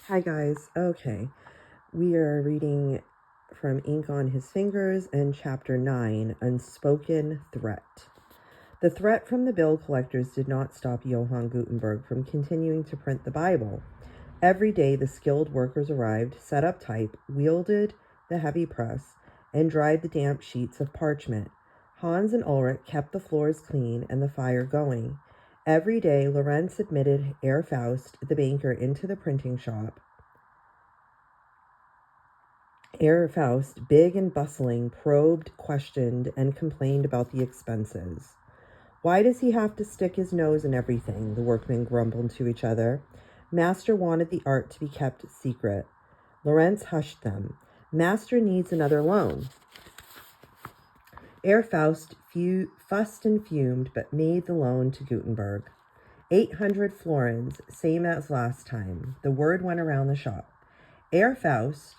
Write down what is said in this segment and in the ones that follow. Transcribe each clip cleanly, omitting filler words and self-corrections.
Hi guys. Okay. We are reading from Ink on His Fingers and Chapter 9, Unspoken Threat. The threat from the bill collectors did not stop Johann Gutenberg from continuing to print the Bible. Every day the skilled workers arrived, set up type, wielded the heavy press, and dried the damp sheets of parchment. Hans and Ulrich kept the floors clean and the fire going. Every day Lorenz admitted Herr Faust, the banker, into the printing shop. Herr Faust, big and bustling, probed, questioned, and complained about the expenses. Why does he have to stick his nose in everything? The workmen grumbled to each other. Master wanted the art to be kept secret. Lorenz hushed them. Master needs another loan. Herr Faust fussed and fumed, but made the loan to Gutenberg. 800 florins, same as last time. The word went around the shop. Herr Faust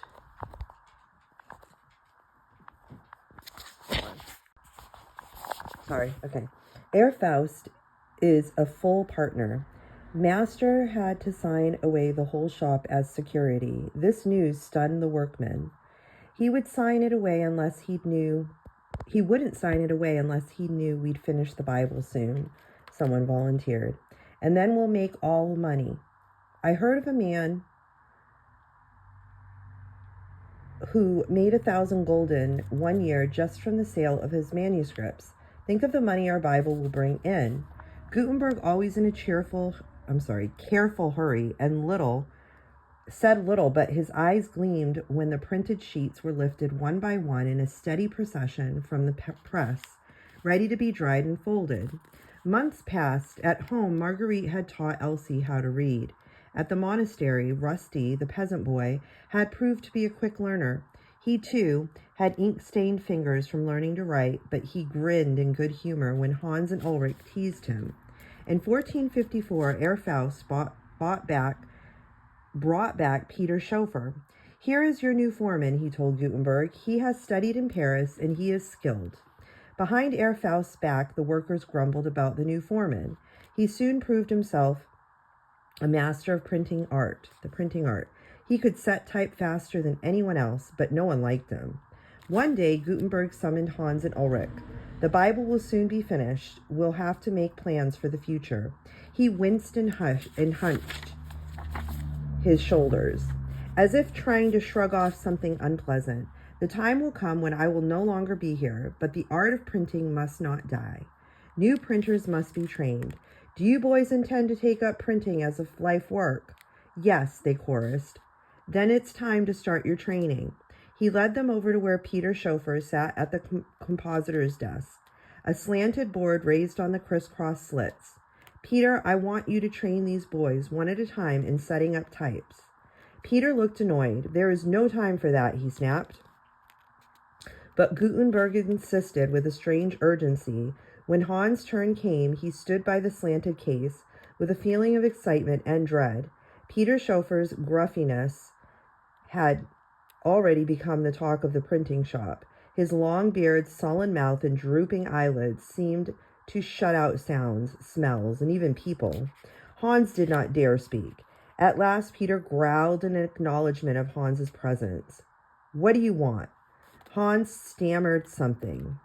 Herr Faust is a full partner. Master had to sign away the whole shop as security. This news stunned the workmen. He wouldn't sign it away unless he knew we'd finish the Bible soon, someone volunteered. And then we'll make all the money. I heard of a man who made 1,000 gulden 1 year just from the sale of his manuscripts. Think of the money our Bible will bring in. Gutenberg, always in a careful hurry, and said little, but his eyes gleamed when the printed sheets were lifted one by one in a steady procession from the press, ready to be dried and folded. Months passed. At home, Marguerite had taught Elsie how to read. At the monastery, Rusty, the peasant boy, had proved to be a quick learner. He, too, had ink-stained fingers from learning to write, but he grinned in good humor when Hans and Ulrich teased him. In 1454, Herr Faust brought back Peter Schoeffer. Here is your new foreman, he told Gutenberg. He has studied in Paris, and he is skilled. Behind Herr Faust's back, the workers grumbled about the new foreman. He soon proved himself a master of the printing art. He could set type faster than anyone else, but no one liked him. One day, Gutenberg summoned Hans and Ulrich. The Bible will soon be finished. We'll have to make plans for the future. He winced and hunched his shoulders, as if trying to shrug off something unpleasant. The time will come when I will no longer be here, but the art of printing must not die. New printers must be trained. Do you boys intend to take up printing as a life work? Yes, they chorused. Then it's time to start your training. He led them over to where Peter Schoeffer sat at the compositor's desk, a slanted board raised on the crisscross slits. Peter, I want you to train these boys one at a time in setting up types. Peter looked annoyed. There is no time for that, he snapped. But Gutenberg insisted with a strange urgency. When Hans' turn came, he stood by the slanted case with a feeling of excitement and dread. Peter Schoeffer's gruffiness had already become the talk of the printing shop. His long beard, sullen mouth, and drooping eyelids seemed to shut out sounds, smells, and even people. Hans did not dare speak. At last, Peter growled in acknowledgement of Hans's presence. What do you want? Hans stammered something.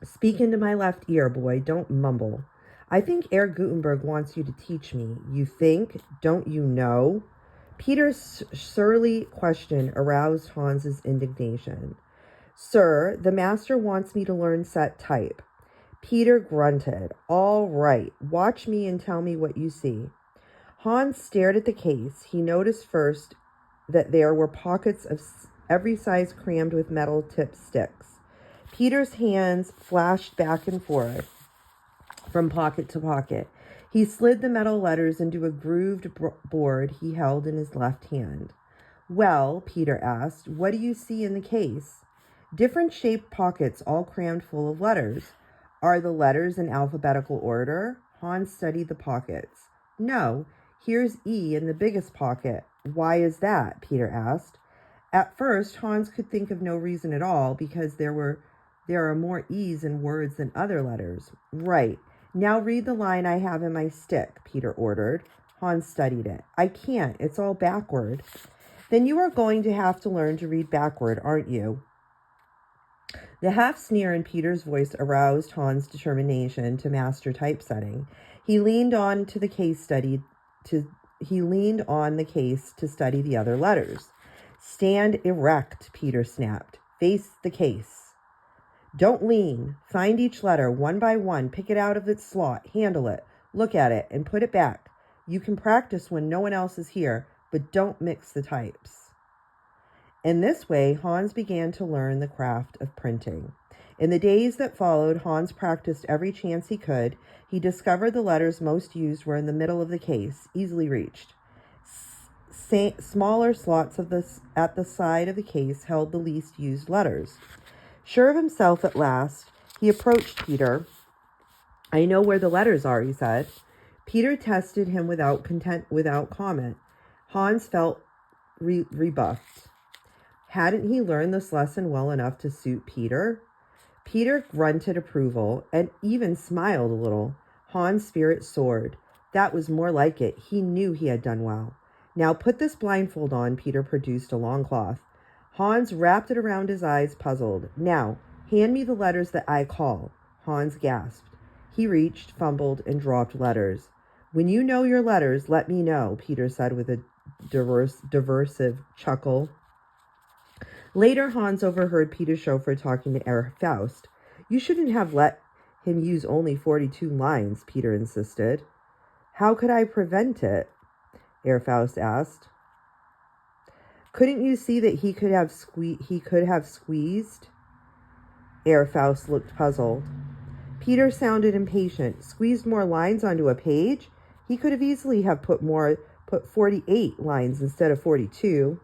Speak into my left ear, boy. Don't mumble. I think Herr Gutenberg wants you to teach me. You think? Don't you know? Peter's surly question aroused Hans's indignation. Sir, the master wants me to learn set type. Peter grunted. All right. Watch me and tell me what you see. Hans stared at the case. He noticed first that there were pockets of every size crammed with metal-tipped sticks. Peter's hands flashed back and forth from pocket to pocket. He slid the metal letters into a grooved board he held in his left hand. Well, Peter asked, what do you see in the case? Different shaped pockets all crammed full of letters. Are the letters in alphabetical order? Hans studied the pockets. No, here's E in the biggest pocket. Why is that? Peter asked. At first, Hans could think of no reason at all because there are more E's in words than other letters. Right. Now read the line I have in my stick, Peter ordered. Hans studied it. I can't. It's all backward. Then you are going to have to learn to read backward, aren't you? The half sneer in Peter's voice aroused Hans' determination to master typesetting. He leaned on the case to study the other letters. Stand erect, Peter snapped. Face the case. Don't lean. Find each letter one by one. Pick it out of its slot. Handle it. Look at it and put it back. You can practice when no one else is here, but don't mix the types. In this way, Hans began to learn the craft of printing. In the days that followed, Hans practiced every chance he could. He discovered the letters most used were in the middle of the case, easily reached. Smaller slots at the side of the case held the least used letters. Sure of himself at last, he approached Peter. I know where the letters are, he said. Peter tested him without comment. Hans felt rebuffed. Hadn't he learned this lesson well enough to suit Peter? Peter grunted approval and even smiled a little. Hans' spirit soared. That was more like it. He knew he had done well. Now put this blindfold on. Peter produced a long cloth. Hans wrapped it around his eyes, puzzled. Now, hand me the letters that I call. Hans gasped. He reached, fumbled, and dropped letters. When you know your letters, let me know, Peter said with a derisive chuckle. Later, Hans overheard Peter's chauffeur talking to Herr Faust. You shouldn't have let him use only 42 lines, Peter insisted. How could I prevent it? Herr Faust asked. Couldn't you see that he could have squeezed? Herr Faust looked puzzled. Peter sounded impatient. Squeezed more lines onto a page? He could have easily have put 48 lines instead of 42.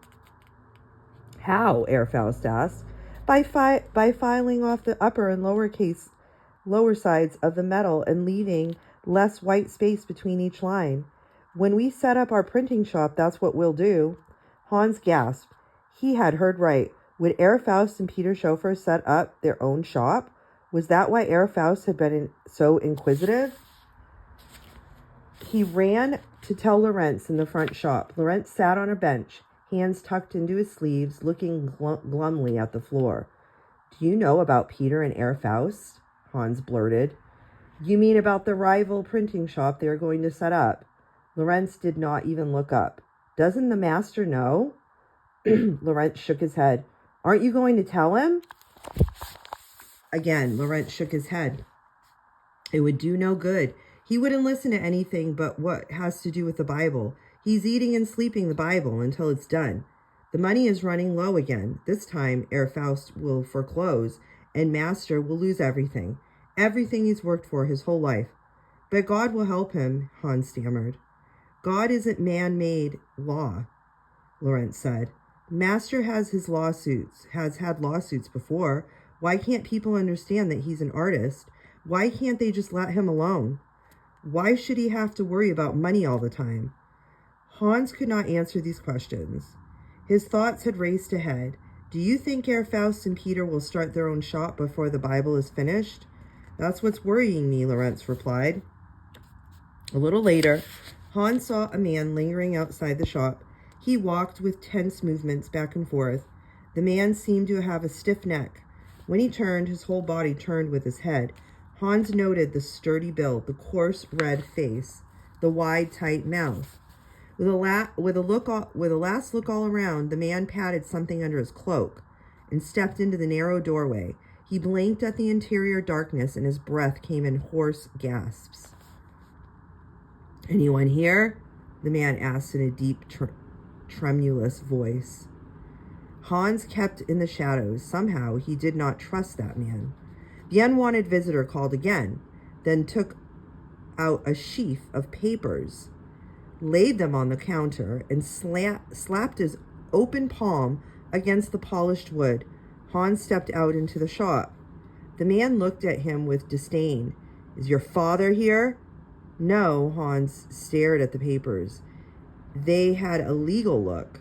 How? Herr Faust asked. By filing off the upper and lower sides of the metal and leaving less white space between each line. When we set up our printing shop, that's what we'll do. Hans gasped. He had heard right. Would Herr Faust and Peter Chauffeur set up their own shop? Was that why Herr Faust had been so inquisitive? He ran to tell Lorenz in the front shop. Lorenz sat on a bench, hands tucked into his sleeves, looking glumly at the floor. Do you know about Peter and Herr Faust? Hans blurted. You mean about the rival printing shop they are going to set up? Lorenz did not even look up. Doesn't the master know? Lorenz shook his head. Aren't you going to tell him? Again, Lorenz shook his head. It would do no good. He wouldn't listen to anything but what has to do with the Bible. He's eating and sleeping the Bible until it's done. The money is running low again. This time, Herr Faust will foreclose, and Master will lose everything. Everything he's worked for his whole life. But God will help him, Hans stammered. God isn't man-made law, Lorenz said. Master has had lawsuits before. Why can't people understand that he's an artist? Why can't they just let him alone? Why should he have to worry about money all the time? Hans could not answer these questions. His thoughts had raced ahead. Do you think Herr Faust and Peter will start their own shop before the Bible is finished? That's what's worrying me, Lorenz replied. A little later, Hans saw a man lingering outside the shop. He walked with tense movements back and forth. The man seemed to have a stiff neck. When he turned, his whole body turned with his head. Hans noted the sturdy build, the coarse red face, the wide, tight mouth. With a last look all around, the man patted something under his cloak and stepped into the narrow doorway. He blinked at the interior darkness, and his breath came in hoarse gasps. Anyone here? The man asked in a deep, tremulous voice. Hans kept in the shadows. Somehow he did not trust that man. The unwanted visitor called again, then took out a sheaf of papers, laid them on the counter, and slapped his open palm against the polished wood. Hans stepped out into the shop. The man looked at him with disdain. Is your father here? No, Hans stared at the papers. They had a legal look.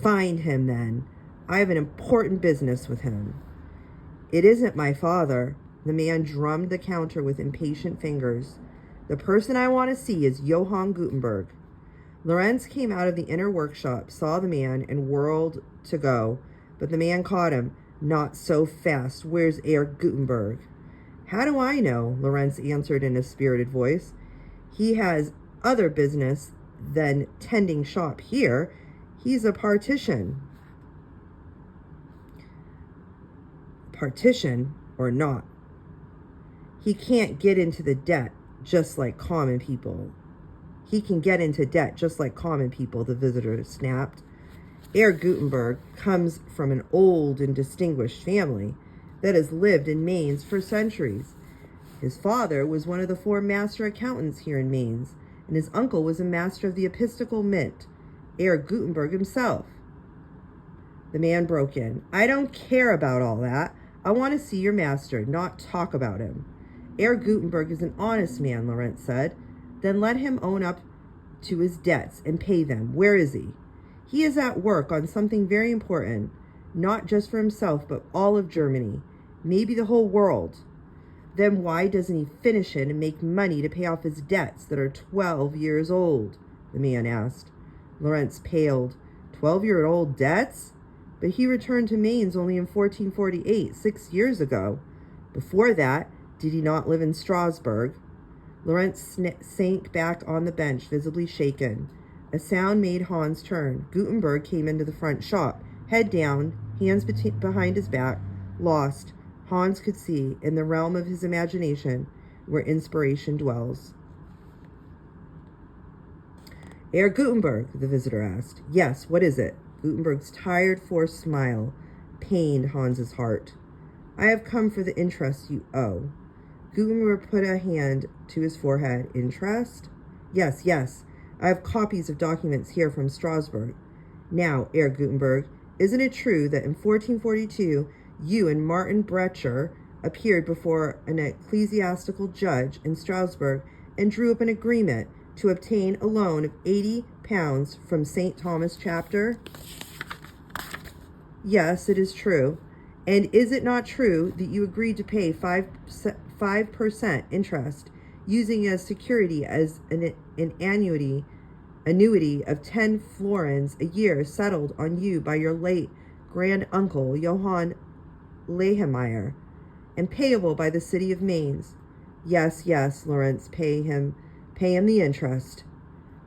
Find him, then. I have an important business with him. It isn't my father. The man drummed the counter with impatient fingers. The person I want to see is Johann Gutenberg. Lorenz came out of the inner workshop, saw the man, and whirled to go. But the man caught him. Not so fast. Where's Herr Gutenberg? How do I know? Lorenz answered in a spirited voice. He has other business than tending shop here. He's a partition. Partition or not. He can't get into the debt just like common people. He can get into debt just like common people, the visitor snapped. Herr Gutenberg comes from an old and distinguished family that has lived in Mainz for centuries. His father was one of the 4 master accountants here in Mainz, and his uncle was a master of the Episcopal Mint, Herr Gutenberg himself. The man broke in. I don't care about all that. I want to see your master, not talk about him. Herr Gutenberg is an honest man, Lorenz said. Then let him own up to his debts and pay them. Where is he? He is at work on something very important, not just for himself, but all of Germany, maybe the whole world. Then why doesn't he finish it and make money to pay off his debts that are 12 years old? The man asked. Lorenz paled. 12-year-old debts? But he returned to Mainz only in 1448, 6 years ago. Before that, did he not live in Strasbourg? Lorenz sank back on the bench, visibly shaken. A sound made Hans turn. Gutenberg came into the front shop, head down, hands behind his back, lost. Hans could see, in the realm of his imagination, where inspiration dwells. Herr Gutenberg, the visitor asked. Yes, what is it? Gutenberg's tired, forced smile pained Hans's heart. I have come for the interest you owe. Gutenberg put a hand to his forehead. Interest? Yes, yes. I have copies of documents here from Strasbourg. Now, Herr Gutenberg, isn't it true that in 1442 you and Martin Brecher appeared before an ecclesiastical judge in Strasbourg and drew up an agreement to obtain a loan of £80 from St. Thomas Chapter? Yes, it is true. And is it not true that you agreed to pay 5% interest, using as security as an annuity of 10 florins a year settled on you by your late grand uncle Johann Lehemeyer, and payable by the city of Mainz? Yes, yes, Lorenz, pay him the interest.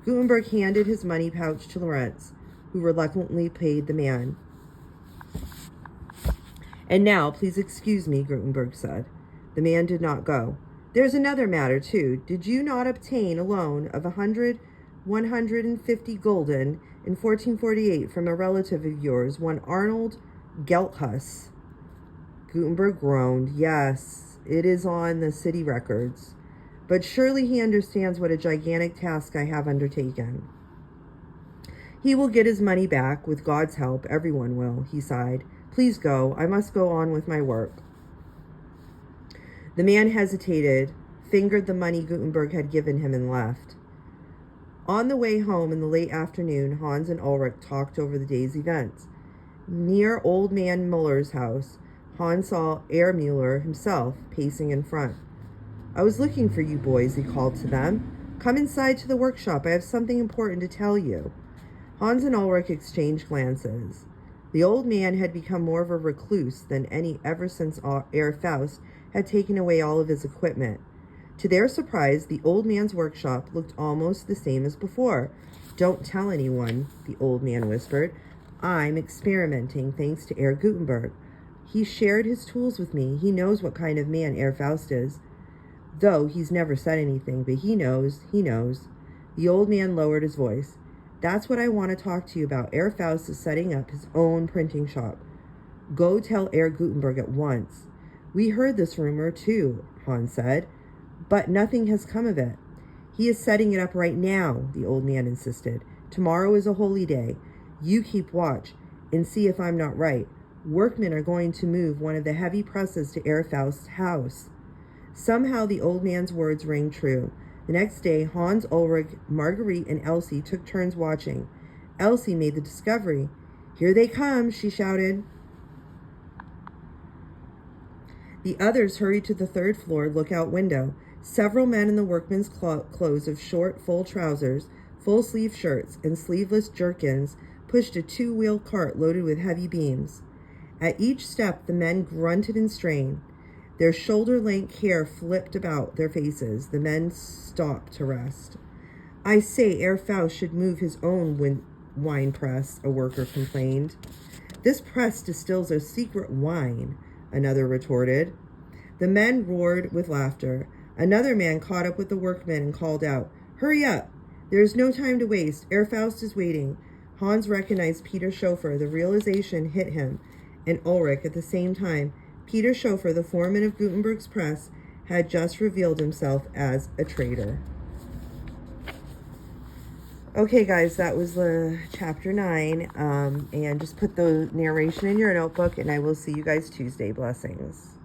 Gutenberg handed his money pouch to Lorenz, who reluctantly paid the man. And now, please excuse me, Gutenberg said. The man did not go. There's another matter, too. Did you not obtain a loan of 150 gulden in 1448 from a relative of yours, one Arnold Gelthus? Gutenberg groaned. Yes, it is on the city records. But surely he understands what a gigantic task I have undertaken. He will get his money back, with God's help. Everyone will, he sighed. Please go. I must go on with my work. The man hesitated, fingered the money Gutenberg had given him, and left. On the way home in the late afternoon, Hans and Ulrich talked over the day's events. Near old man Muller's house, Hans saw Herr Muller himself pacing in front. I was looking for you boys, he called to them. Come inside to the workshop. I have something important to tell you. Hans and Ulrich exchanged glances. The old man had become more of a recluse than any ever since Herr Faust had taken away all of his equipment. To their surprise, the old man's workshop looked almost the same as before. Don't tell anyone, the old man whispered. I'm experimenting thanks to Herr Gutenberg. He shared his tools with me. He knows what kind of man Herr Faust is. Though he's never said anything, but he knows. The old man lowered his voice. That's what I want to talk to you about. Herr Faust is setting up his own printing shop. Go tell Herr Gutenberg at once. We heard this rumor too, Hans said, but nothing has come of it. He is setting it up right now, the old man insisted. Tomorrow is a holy day. You keep watch and see if I'm not right. Workmen are going to move one of the heavy presses to Herr Faust's house. Somehow the old man's words rang true. The next day, Hans, Ulrich, Marguerite, and Elsie took turns watching. Elsie made the discovery. Here they come, she shouted. The others hurried to the 3rd floor lookout window. Several men in the workmen's clothes of short, full trousers, full-sleeve shirts, and sleeveless jerkins pushed a 2-wheel cart loaded with heavy beams. At each step, the men grunted and strained. Their shoulder-length hair flipped about their faces. The men stopped to rest. "I say, Herr Faust should move his own wine press," a worker complained. "This press distills a secret wine," another retorted. The men roared with laughter. Another man caught up with the workmen and called out, "Hurry up! There is no time to waste. Herr Faust is waiting." Hans recognized Peter Schoeffer. The realization hit him and Ulrich at the same time. Peter Schoeffer, the foreman of Gutenberg's press, had just revealed himself as a traitor. Okay, guys, that was the chapter 9. And just put the narration in your notebook, and I will see you guys Tuesday. Blessings.